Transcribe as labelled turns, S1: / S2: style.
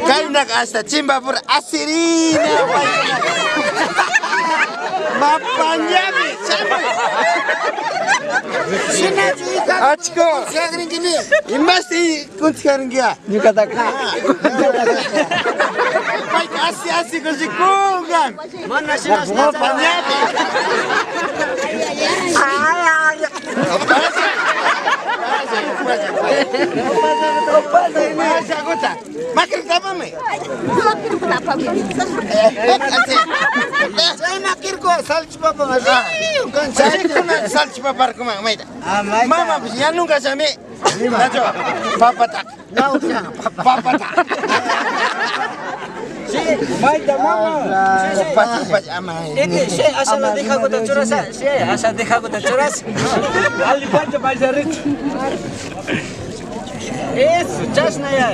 S1: Kali nak asta cimba pur asirina. Bapaknya siapa? Achko. Sekarang gini. Imasti kun sekarang dia.
S2: Juga tak.
S1: Baik asih kusikungan.
S3: Mana sih mas?
S1: Bapaknya. Makin apa me?
S3: Saya nakir kok salju papa mas.
S1: Bukan saya cuma salju papar kumang maida. Mama yang nunggu sami. Najo, papa tak. Papa tak.
S2: Maida mama.
S1: Pas amai.
S3: Ini saya asal देखा को तो चुरास saya asal देखा को तो चुरास.
S2: Ali baca baca rit.
S3: Sujas na ya.